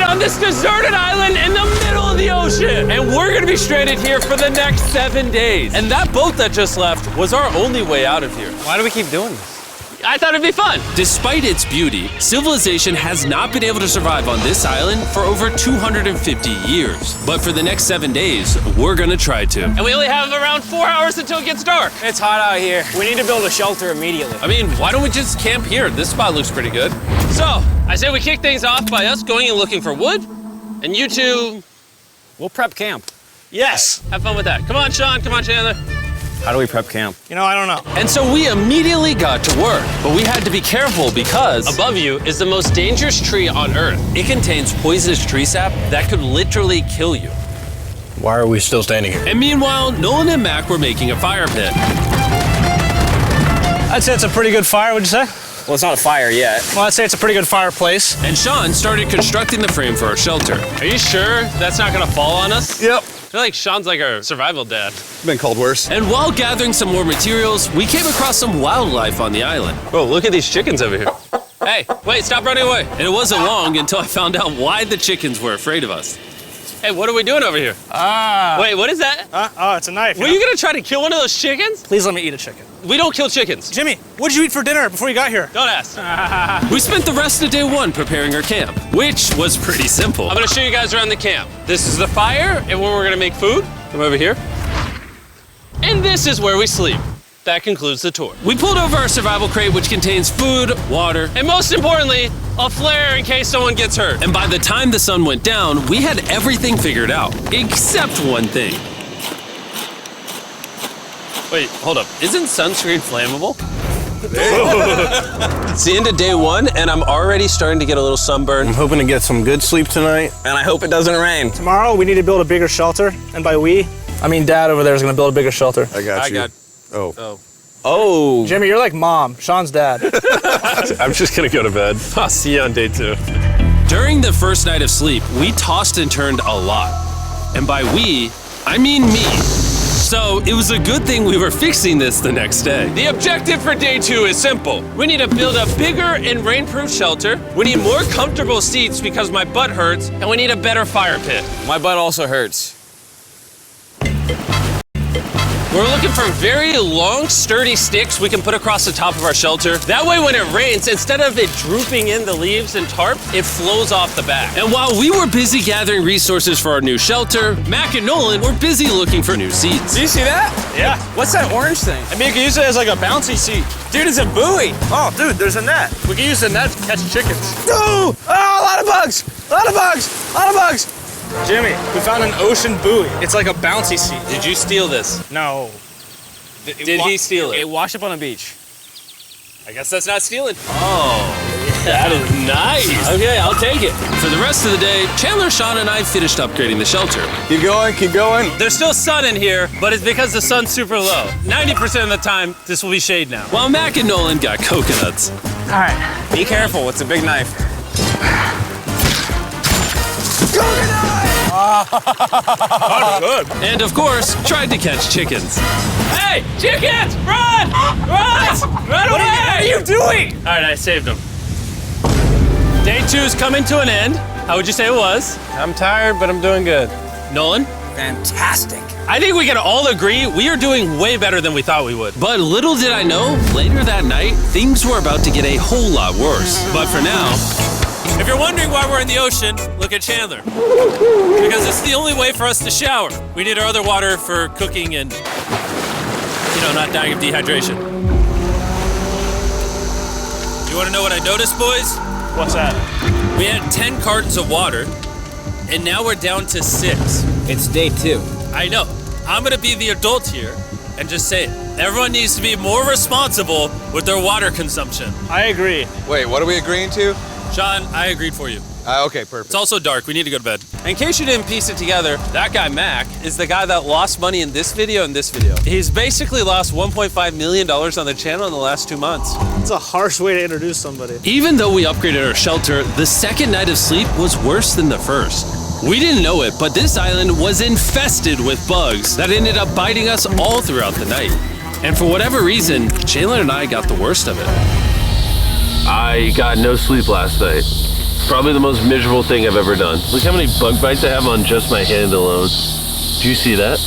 on this deserted island in the middle of the ocean. And we're gonna be stranded here for the next 7 days. And that boat that just left was our only way out of here. Why do we keep doing this? I thought it'd be fun. Despite its beauty, civilization has not been able to survive on this island for over 250 years. But for the next 7 days, we're gonna try to. And we only have around 4 hours until it gets dark. It's hot out here. We need to build a shelter immediately. I mean, why don't we just camp here? This spot looks pretty good. So, I say we kick things off by us going and looking for wood, and you two... We'll prep camp. Yes! Have fun with that. Come on, Sean. Come on, Chandler. How do we prep camp? You know, I don't know. And so we immediately got to work, but we had to be careful because Above you is the most dangerous tree on Earth. it contains poisonous tree sap that could literally kill you. Why are we still standing here? And meanwhile, Nolan and Mac were making a fire pit. I'd say it's a pretty good fire, would you say? Well, it's not a fire yet. Well, I'd say it's a pretty good fireplace. And Sean started constructing the frame for our shelter. Are you sure that's not gonna fall on us? Yep. I feel like Sean's like our survival dad. Been called worse. And while gathering some more materials, we came across some wildlife on the island. Bro, look at these chickens over here. Hey, wait, stop running away. And it wasn't long until I found out why the chickens were afraid of us. Hey, what are we doing over here? Wait, what is that? Oh, it's a knife. Were you gonna try to kill one of those chickens? Please let me eat a chicken. We don't kill chickens. Jimmy, what did you eat for dinner before you got here? Don't ask. We spent the rest of day one preparing our camp, which was pretty simple. I'm gonna show you guys around the camp. This is the fire and where we're gonna make food. Come over here. And this is where we sleep. That concludes the tour. We pulled over our survival crate, which contains food, water, And most importantly, a flare in case someone gets hurt. and by the time the sun went down, we had everything figured out, except one thing. Wait, hold up. Isn't sunscreen flammable? It's the end of day one, and I'm already starting to get a little sunburn. I'm hoping to get some good sleep tonight. And I hope it doesn't rain. Tomorrow, we need to build a bigger shelter. And by we, I mean Dad over there is going to build a bigger shelter. I got you. Oh. Oh. Jimmy, you're like Mom. Sean's dad. I'm just gonna go to bed. I'll see you on day 2. During the first night of sleep, we tossed and turned a lot. And by we, I mean me. So it was a good thing we were fixing this the next day. The objective for day 2 is simple. We need to build a bigger and rainproof shelter. We need more comfortable seats because my butt hurts, and we need a better fire pit. My butt also hurts. We're looking for very long, sturdy sticks we can put across the top of our shelter. That way when it rains, instead of it drooping in the leaves and tarp, it flows off the back. And while we were busy gathering resources for our new shelter, Mac and Nolan were busy looking for new seats. Do you see that? Yeah. What's that orange thing? I mean, you can use it as like a bouncy seat. Dude, it's a buoy. Oh, dude, there's a net. We can use the net to catch chickens. Oh, a lot of bugs. A lot of bugs. A lot of bugs. Jimmy, we found an ocean buoy. It's like a bouncy seat. Did you steal this? No. Did he steal it? It washed up on a beach. I guess that's not stealing. Oh, that is nice. Okay, I'll take it. For the rest of the day, Chandler, Sean, and I finished upgrading the shelter. Keep going, keep going. There's still sun in here, but it's because the sun's super low. 90% of the time, this will be shade now. While Mac and Nolan got coconuts. All right. Be careful. It's a big knife. And of course, tried to catch chickens. Hey, chickens, run! Run! Run away! What are you doing? All right, I saved them. Day 2's coming to an end. How would you say it was? I'm tired, but I'm doing good. Nolan? Fantastic. I think we can all agree we are doing way better than we thought we would. But little did I know, later that night, things were about to get a whole lot worse. But for now, If you're wondering why we're in the ocean, look at Chandler. Because it's the only way for us to shower. We need our other water for cooking and, not dying of dehydration. You want to know what I noticed, boys? What's that? We had 10 cartons of water, and now we're down to 6. It's day 2. I know. I'm gonna be the adult here and just say it. Everyone needs to be more responsible with their water consumption. I agree. Wait, what are we agreeing to? Sean, I agreed for you. Okay, perfect. It's also dark. We need to go to bed. In case you didn't piece it together, that guy, Mac, is the guy that lost money in this video and this video. He's basically lost $1.5 million on the channel in the last 2 months. It's a harsh way to introduce somebody. even though we upgraded our shelter, the second night of sleep was worse than the first. We didn't know it, but this island was infested with bugs that ended up biting us all throughout the night. And for whatever reason, Chandler and I got the worst of it. I got no sleep last night. probably the most miserable thing I've ever done. Look how many bug bites I have on just my hand alone. Do you see that?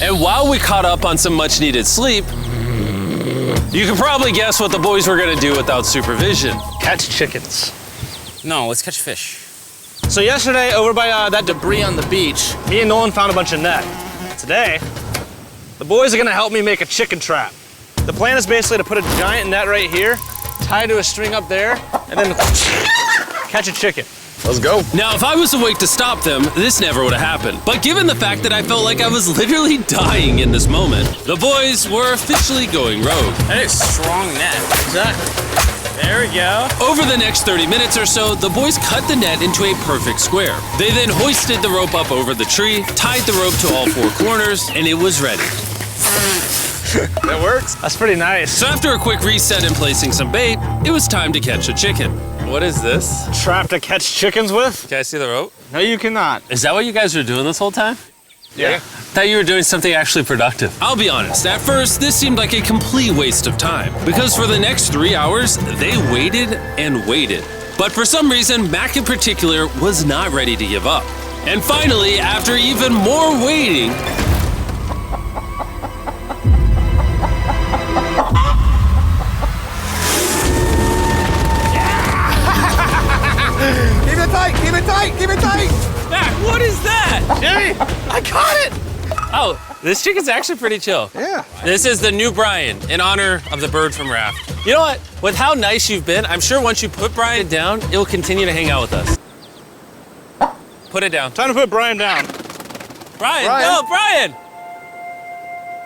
And while we caught up on some much needed sleep, you can probably guess what the boys were gonna do without supervision. Catch chickens. No, let's catch fish. So yesterday, over by that debris on the beach, me and Nolan found a bunch of net. Today, the boys are gonna help me make a chicken trap. The plan is basically to put a giant net right here, tie to a string up there, and then catch a chicken. Let's go. Now, if I was awake to stop them, this never would have happened. But given the fact that I felt like I was literally dying in this moment, the boys were officially going rogue. That is strong net. Exactly. There we go. Over the next 30 minutes or so, the boys cut the net into a perfect square. They then hoisted the rope up over the tree, tied the rope to all four corners, and it was ready. That works? That's pretty nice. So after a quick reset and placing some bait, it was time to catch a chicken. What is this? Trap to catch chickens with? Can I see the rope? No, you cannot. Is that what you guys were doing this whole time? Yeah. I thought you were doing something actually productive. I'll be honest, at first, this seemed like a complete waste of time. Because for the next 3 hours, they waited and waited. But for some reason, Mac in particular was not ready to give up. And finally, after even more waiting, Keep it tight, keep it tight, keep it tight. Mac, what is that? Jimmy, I caught it! Oh, this chicken's actually pretty chill. Yeah. This is the new Brian, in honor of the bird from Raft. You know what? With how nice you've been, I'm sure once you put Brian down, it'll continue to hang out with us. Put it down. Time to put Brian down. Brian, no, Brian!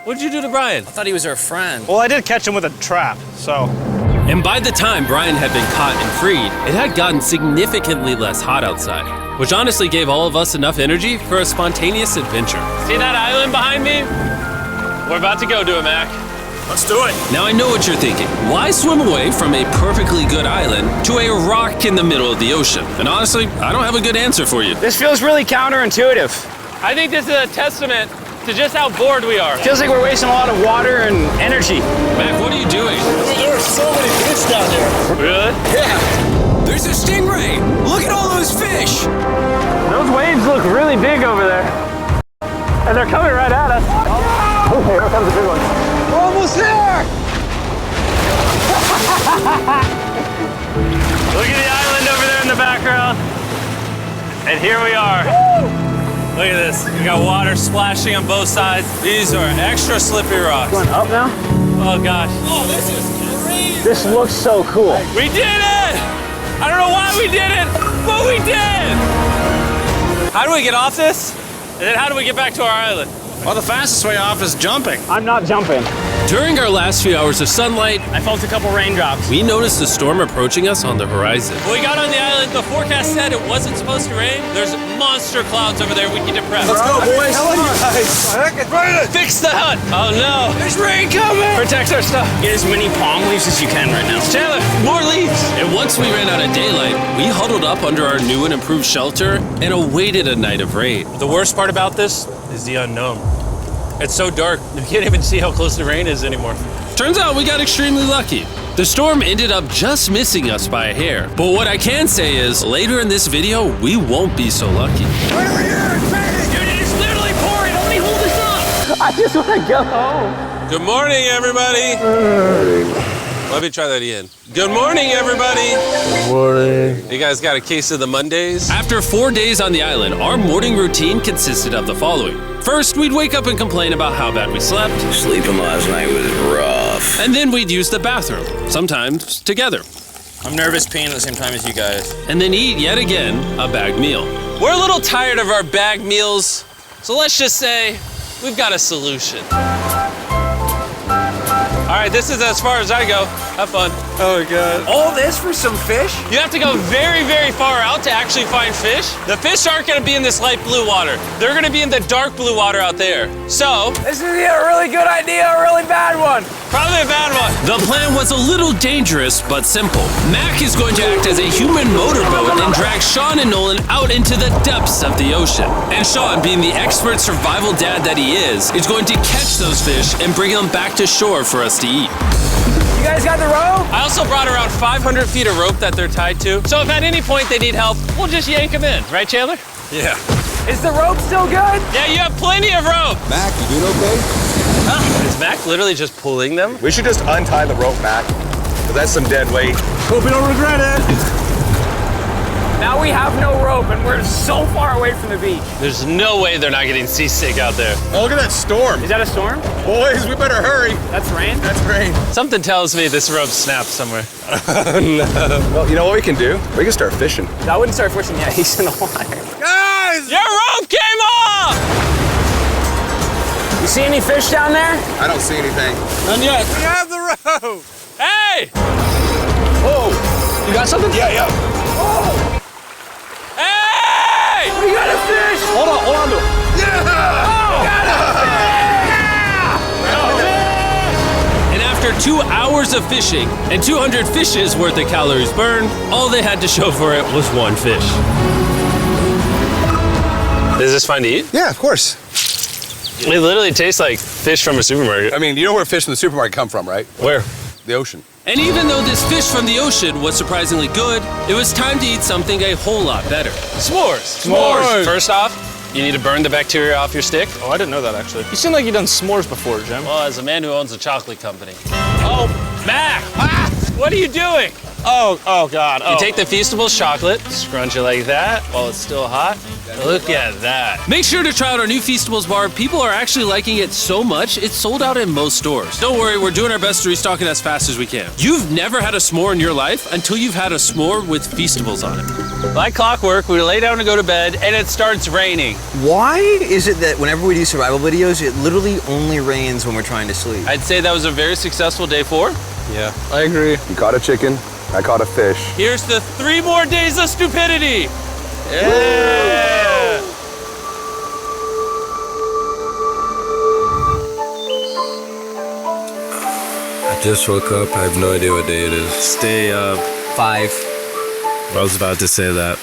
What'd you do to Brian? I thought he was our friend. Well, I did catch him with a trap, so. And by the time Brian had been caught and freed, it had gotten significantly less hot outside, which honestly gave all of us enough energy for a spontaneous adventure. See that island behind me? We're about to go to it, Mac. Let's do it. Now I know what you're thinking. Why swim away from a perfectly good island to a rock in the middle of the ocean? And honestly, I don't have a good answer for you. This feels really counterintuitive. I think this is a testament to just how bored we are. Feels like we're wasting a lot of water and energy. Mac, what are you doing? There are so many fish down there. Really? Yeah. There's a stingray. Look at all those fish. Those waves look really big over there. And they're coming right at us. Oh, here comes a big one. We're almost there. Look at the island over there in the background. And here we are. Look at this. We got water splashing on both sides. These are extra slippery rocks. Going up now? Oh gosh. Oh, this is crazy. This looks so cool. We did it! I don't know why we did it, but we did! How do we get off this? And then how do we get back to our island? Well, the fastest way off is jumping. I'm not jumping. During our last few hours of sunlight, I felt a couple raindrops. we noticed a storm approaching us on the horizon. When we got on the island, the forecast said it wasn't supposed to rain. There's monster clouds over there we need to prep. Let's go, boys. Fix the hut! Oh no! There's rain coming. Protect our stuff. Get as many palm leaves as you can right now. Chandler, more leaves! And once we ran out of daylight, we huddled up under our new and improved shelter and awaited a night of rain. The worst part about this is the unknown. It's so dark, you can't even see how close the rain is anymore. Turns out we got extremely lucky. The storm ended up just missing us by a hair. But what I can say is, later in this video, we won't be so lucky. Right over here. It's raining. Dude, it is literally pouring. Nobody hold us up. I just want to go home. Good morning, everybody. Let me try that again. Good morning, everybody. Good morning. You guys got a case of the Mondays? After 4 days on the island, our morning routine consisted of the following. First, we'd wake up and complain about how bad we slept. Sleeping last night was rough. And then we'd use the bathroom, sometimes together. I'm nervous peeing at the same time as you guys. And then eat yet again a bagged meal. We're a little tired of our bagged meals, so let's just say we've got a solution. All right, this is as far as I go. Have fun. Oh, God. All this for some fish? You have to go very, very far out to actually find fish. The fish aren't gonna be in this light blue water. They're gonna be in the dark blue water out there. So, This is either a really good idea or a really bad one. probably a bad one. The plan was a little dangerous, but simple. Mac is going to act as a human motorboat and drag Sean and Nolan out into the depths of the ocean. And Sean, being the expert survival dad that he is going to catch those fish and bring them back to shore for us to eat. You guys got the rope? I also brought around 500 feet of rope that they're tied to. So if at any point they need help, we'll just yank them in. Right, Chandler? Yeah. Is the rope still good? Yeah, you have plenty of rope. Mac, you doing okay? Is Mac literally just pulling them? We should just untie the rope, Mac. Because that's some dead weight. Hope you don't regret it. Now we have no rope and we're so far away from the beach. There's no way they're not getting seasick out there. Oh, look at that storm. Is that a storm? Boys, we better hurry. That's rain? That's rain. Something tells me this rope snapped somewhere. No. Well, you know what we can do? We can start fishing. I wouldn't start fishing yet. He's in the water. Guys! Your rope came off! You see any fish down there? I don't see anything. None yet. We have the rope. Hey! Whoa. You got something? Yeah. Hey! We got a fish! Hold on to it. And after 2 hours of fishing and 200 fishes worth of calories burned, all they had to show for it was one fish. Is this fine to eat? Yeah, of course. It literally tastes like fish from a supermarket. I mean, you know where fish from the supermarket come from, right? Where? The ocean. And even though this fish from the ocean was surprisingly good, it was time to eat something a whole lot better. S'mores. S'mores. First off, you need to burn the bacteria off your stick. Oh, I didn't know that actually. You seem like you've done s'mores before, Jim. Well, as a man who owns a chocolate company. Oh, Mac! What are you doing? Oh God. You take the Feastables chocolate, scrunch it like that while it's still hot. Look at that. Make sure to try out our new Feastables bar. People are actually liking it so much, it's sold out in most stores. Don't worry, we're doing our best to restock it as fast as we can. You've never had a s'more in your life until you've had a s'more with Feastables on it. Like clockwork, we lay down to go to bed, and it starts raining. Why is it that whenever we do survival videos, it literally only rains when we're trying to sleep? I'd say that was a very successful day 4. Yeah, I agree. You caught a chicken. I caught a fish. Here's the 3 more days of stupidity. Yeah! I just woke up. I have no idea what day it is. Stay up. 5. I was about to say that.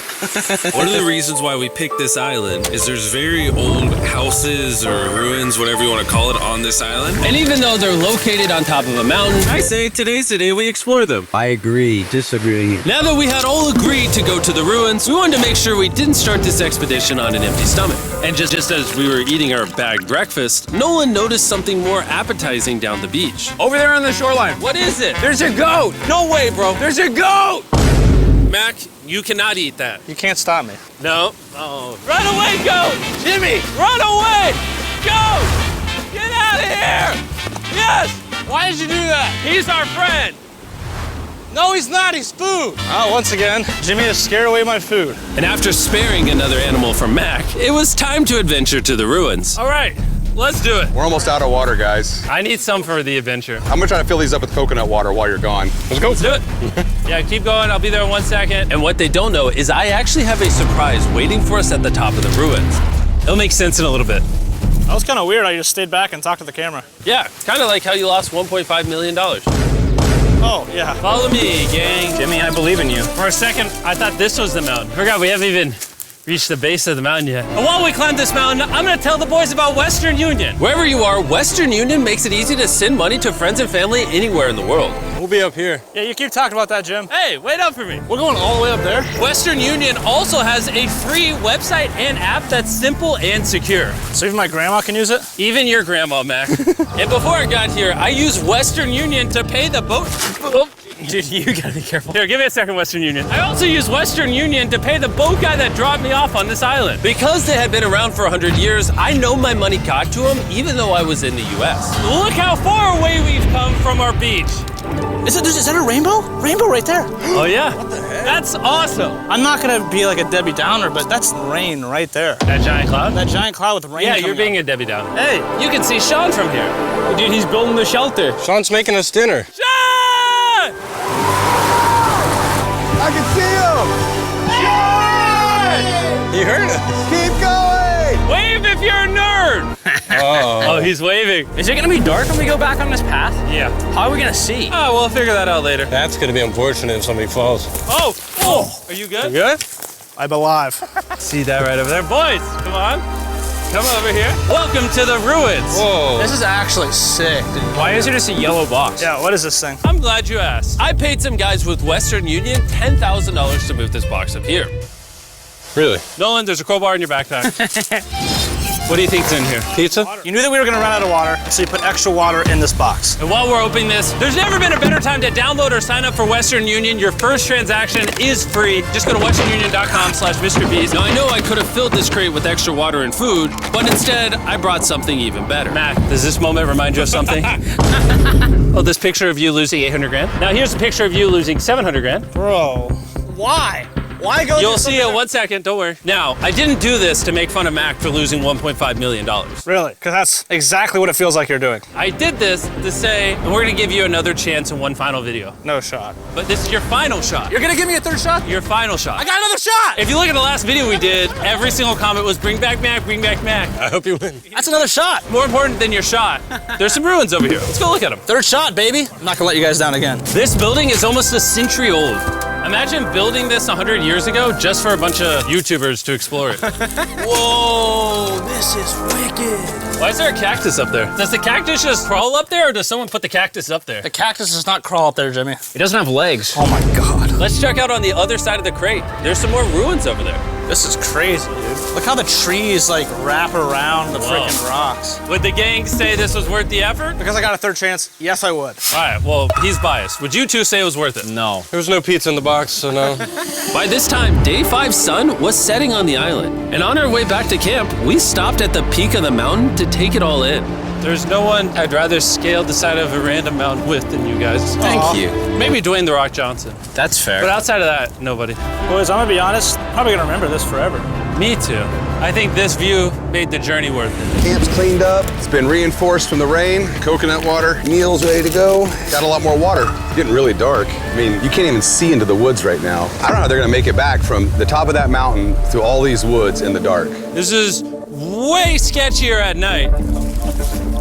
One of the reasons why we picked this island is there's very old houses or ruins, whatever you want to call it, on this island. And even though they're located on top of a mountain, I say today's the day we explore them. I agree. Disagree. Now that we had all agreed to go to the ruins, we wanted to make sure we didn't start this expedition on an empty stomach. And just as we were eating our bagged breakfast, Nolan noticed something more appetizing down the beach. Over there on the shoreline. What is it? There's a goat. No way, bro. There's a goat. Mac, you cannot eat that. You can't stop me. No. Oh. Run away, goat! Jimmy, run away! Goat! Get out of here! Yes! Why did you do that? He's our friend. No, he's not. He's food. Oh, once again, Jimmy has scared away my food. And after sparing another animal from Mac, it was time to adventure to the ruins. All right, let's do it. We're almost out of water, guys. I need some for the adventure. I'm gonna try to fill these up with coconut water while you're gone. Let's go. Let's do it. Yeah, keep going. I'll be there in 1 second. And what they don't know is I actually have a surprise waiting for us at the top of the ruins. It'll make sense in a little bit. That was kind of weird. I just stayed back and talked to the camera. Yeah, kind of like how you lost $1.5 million. Oh, yeah. Follow me, gang. Jimmy, I believe in you. For a second, I thought this was the mountain. Forgot we haven't even reached the base of the mountain yet. And while we climb this mountain, I'm gonna tell the boys about Western Union. Wherever you are, Western Union makes it easy to send money to friends and family anywhere in the world. We'll be up here. Yeah, you keep talking about that, Jim. Hey, wait up for me. We're going all the way up there? Western Union also has a free website and app that's simple and secure. So even my grandma can use it? Even your grandma, Mac. And before I got here, I used Western Union to pay the boat. Oh, dude, you gotta be careful. Here, give me a second, Western Union. I also used Western Union to pay the boat guy that dropped me off on this island. Because they had been around for 100 years, I know my money got to them even though I was in the US. Look how far away we've come from our beach. Is that a rainbow? Rainbow right there. Oh yeah? What the heck? That's awesome. I'm not gonna be like a Debbie Downer, but that's rain right there. That giant cloud? That giant cloud with rain. Yeah, you're being a Debbie Downer. Hey, you can see Sean from here. Dude, he's building the shelter. Sean's making us dinner. Sean! I can see him! You heard us. Keep going! Wave if you're a nerd! Oh, he's waving. Is it gonna be dark when we go back on this path? Yeah. How are we gonna see? Oh, we'll figure that out later. That's gonna be unfortunate if somebody falls. Oh! Oh! Are you good? Good? I'm alive. See that right over there? Boys, come on. Come over here. Welcome to the ruins. Whoa. This is actually sick, dude. Why is there just a yellow box? Yeah, what is this thing? I'm glad you asked. I paid some guys with Western Union $10,000 to move this box up here. Really? Nolan, there's a crowbar in your backpack. What do you think's in here? Pizza? You knew that we were gonna run out of water, so you put extra water in this box. And while we're opening this, there's never been a better time to download or sign up for Western Union. Your first transaction is free. Just go to westernunion.com/MrBeast. Now, I know I could have filled this crate with extra water and food, but instead, I brought something even better. Matt, does this moment remind you of something? Oh, this picture of you losing 800 grand? Now here's a picture of you losing 700 grand. Bro, why? Why go? You'll see it 1 second, don't worry. Now, I didn't do this to make fun of Mac for losing $1.5 million. Really? Because that's exactly what it feels like you're doing. I did this to say, and we're gonna give you another chance in one final video. No shot. But this is your final shot. You're gonna give me a third shot? Your final shot. I got another shot! If you look at the last video we did, every single comment was bring back Mac, bring back Mac. I hope you win. That's another shot. More important than your shot, there's some ruins over here. Let's go look at them. Third shot, baby. I'm not gonna let you guys down again. This building is almost a century old. Imagine building this 100 years ago just for a bunch of YouTubers to explore it. Whoa, this is wicked. Why is there a cactus up there? Does the cactus just crawl up there, or does someone put the cactus up there? The cactus does not crawl up there, Jimmy. It doesn't have legs. Oh my God. Let's check out on the other side of the crate. There's some more ruins over there. This is crazy, dude. Look how the trees like wrap around the Whoa. freaking rocks. Would the gang say this was worth the effort? Because I got a third chance, yes I would. All right, well, he's biased. Would you two say it was worth it? No. There was no pizza in the box, so no. By this time, Day 5's sun was setting on the island, and on our way back to camp, we stopped at the peak of the mountain to take it all in. There's no one I'd rather scale the side of a random mountain with than you guys. Thank you. Maybe Dwayne The Rock Johnson. That's fair. But outside of that, nobody. Boys, I'm gonna be honest, probably gonna remember this forever. Me too. I think this view made the journey worth it. Camp's cleaned up. It's been reinforced from the rain. Coconut water. Meal's ready to go. Got a lot more water. It's getting really dark. I mean, you can't even see into the woods right now. I don't know how they're gonna make it back from the top of that mountain through all these woods in the dark. This is way sketchier at night.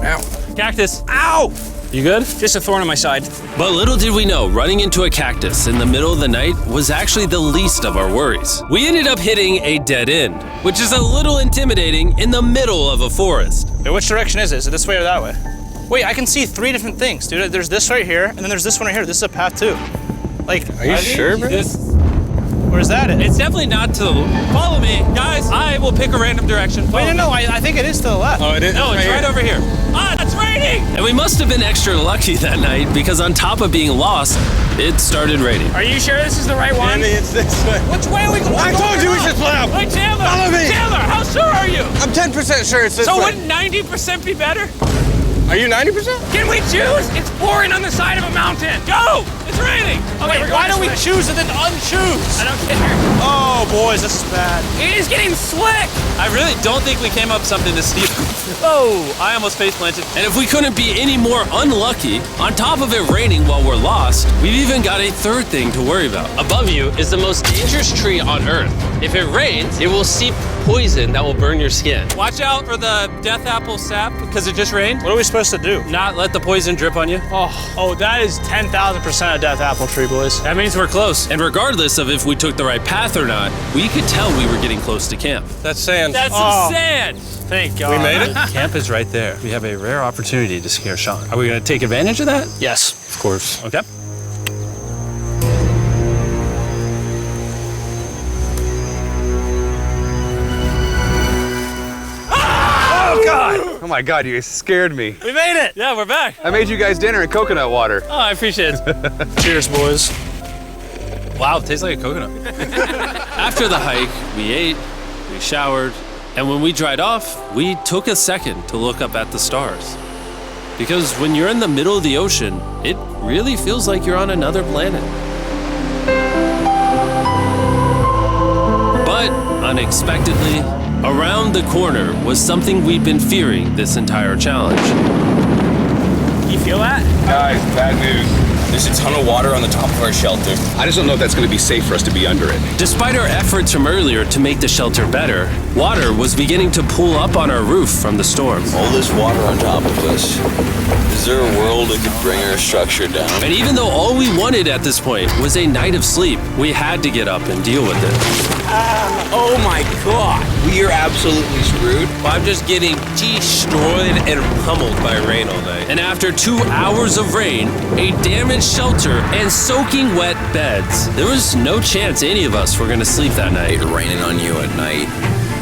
Ow. Cactus. Ow! You good? Just a thorn on my side. But little did we know, running into a cactus in the middle of the night was actually the least of our worries. We ended up hitting a dead end, which is a little intimidating in the middle of a forest. Wait, which direction is it? Is it this way or that way? Wait, I can see 3 different things, dude. There's this right here, and then there's this one right here. This is a path too. Like, Are you sure, bro? where's that at? It's definitely not to the... Follow me, guys. I will pick a random direction. Wait, Follow no, me. I think it is to the left. Oh, it is? No, it's right over here. Ah, it's raining! And we must have been extra lucky that night because on top of being lost, it started raining. Are you sure this is the right one? Andy, it's this way. Which way are we going? I told you we should play up. Wait, Chandler! Follow me. Chandler, how sure are you? I'm 10% sure it's this So way. wouldn't 90% be better? Are you 90%? Can we choose? It's pouring on the side of a mountain. Go! It's raining. Okay, Wait, why don't we choose and then unchoose? I don't care. Oh, boys, this is bad. It is getting slick. I really don't think we came up something this steep. Oh, I almost face planted. And if we couldn't be any more unlucky, on top of it raining while we're lost, we've even got a third thing to worry about. Above you is the most dangerous tree on Earth. If it rains, it will seep poison that will burn your skin. Watch out for the death apple sap because it just rained. What are we supposed to do? Not let the poison drip on you. Oh, that is 10,000% a death apple tree, boys. That means we're close. And regardless of if we took the right path or not, we could tell we were getting close to camp. That's sand. That's Oh. some sand. Thank God. We made it? Camp is right there. We have a rare opportunity to scare Sean. Are we going to take advantage of that? Yes. Of course. Okay. Oh, God! Oh, my God, you guys scared me. We made it. Yeah, we're back. I made you guys dinner and coconut water. Oh, I appreciate it. Cheers, boys. Wow, it tastes like a coconut. After the hike, we ate, we showered, and when we dried off, we took a second to look up at the stars. Because when you're in the middle of the ocean, it really feels like you're on another planet. But unexpectedly, around the corner was something we'd been fearing this entire challenge. You feel that? Guys, bad news. There's a ton of water on the top of our shelter. I just don't know if that's going to be safe for us to be under it. Despite our efforts from earlier to make the shelter better, water was beginning to pool up on our roof from the storm. All this water on top of us. Is there a world that could bring our structure down? And even though all we wanted at this point was a night of sleep, we had to get up and deal with it. Oh my God. We are absolutely screwed. I'm just getting destroyed and pummeled by rain all night. And after 2 hours of rain, a damaged shelter, and soaking wet beds, there was no chance any of us were gonna sleep that night. Raining on you at night.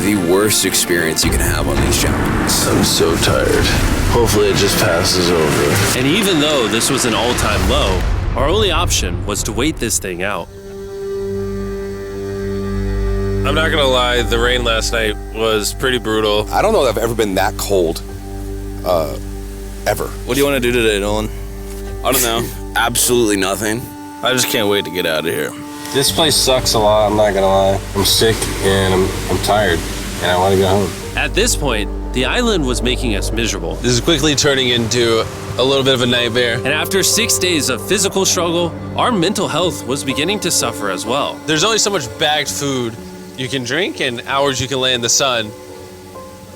The worst experience you can have on these challenges. I'm so tired. Hopefully it just passes over. And even though this was an all-time low, our only option was to wait this thing out. I'm not gonna lie, the rain last night was pretty brutal. I don't know that I've ever been that cold, ever. What do you want to do today, Nolan? I don't know. Absolutely nothing. I just can't wait to get out of here. This place sucks a lot, I'm not gonna lie. I'm sick and I'm tired and I want to go home. At this point, the island was making us miserable. This is quickly turning into a little bit of a nightmare. And after 6 days of physical struggle, our mental health was beginning to suffer as well. There's only so much bagged food you can drink and hours you can lay in the sun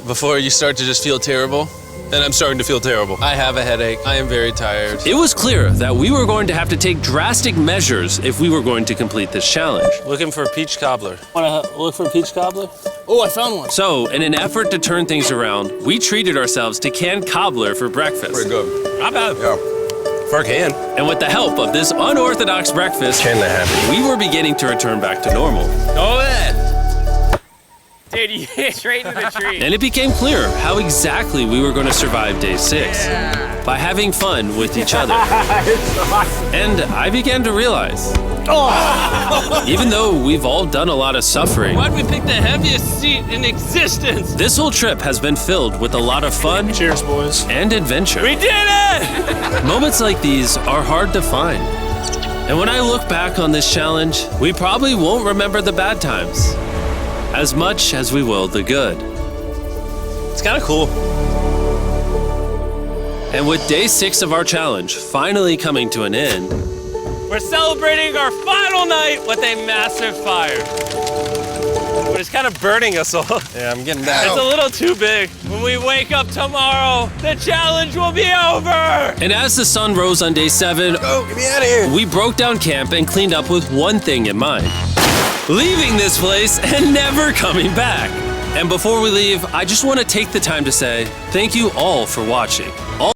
before you start to just feel terrible. And I'm starting to feel terrible. I have a headache. I am very tired. It was clear that we were going to have to take drastic measures if we were going to complete this challenge. Looking for a peach cobbler. Wanna look for a peach cobbler? Oh, I found one. So, in an effort to turn things around, we treated ourselves to canned cobbler for breakfast. Pretty good. Not bad. Yeah. For a can. And with the help of this unorthodox breakfast, Kinda happy. we were beginning to return back to normal. Go ahead. Dude, you hit straight into the tree. And it became clear how exactly we were going to survive day 6. By having fun with each other. And I began to realize, even though we've all done a lot of suffering, Why'd we pick the heaviest seat in existence? this whole trip has been filled with a lot of fun Cheers, boys. and adventure. We did it! Moments like these are hard to find. And when I look back on this challenge, we probably won't remember the bad times as much as we will the good. It's kind of cool. And with day 6 of our challenge finally coming to an end, We're celebrating our final night with a massive fire. But it's kind of burning us all. Yeah, I'm getting that. It's a little too big. When we wake up tomorrow, the challenge will be over! and as the sun rose on day 7, Oh, get me out of here. we broke down camp and cleaned up with one thing in mind: leaving this place and never coming back. And before we leave, I just want to take the time to say thank you all for watching.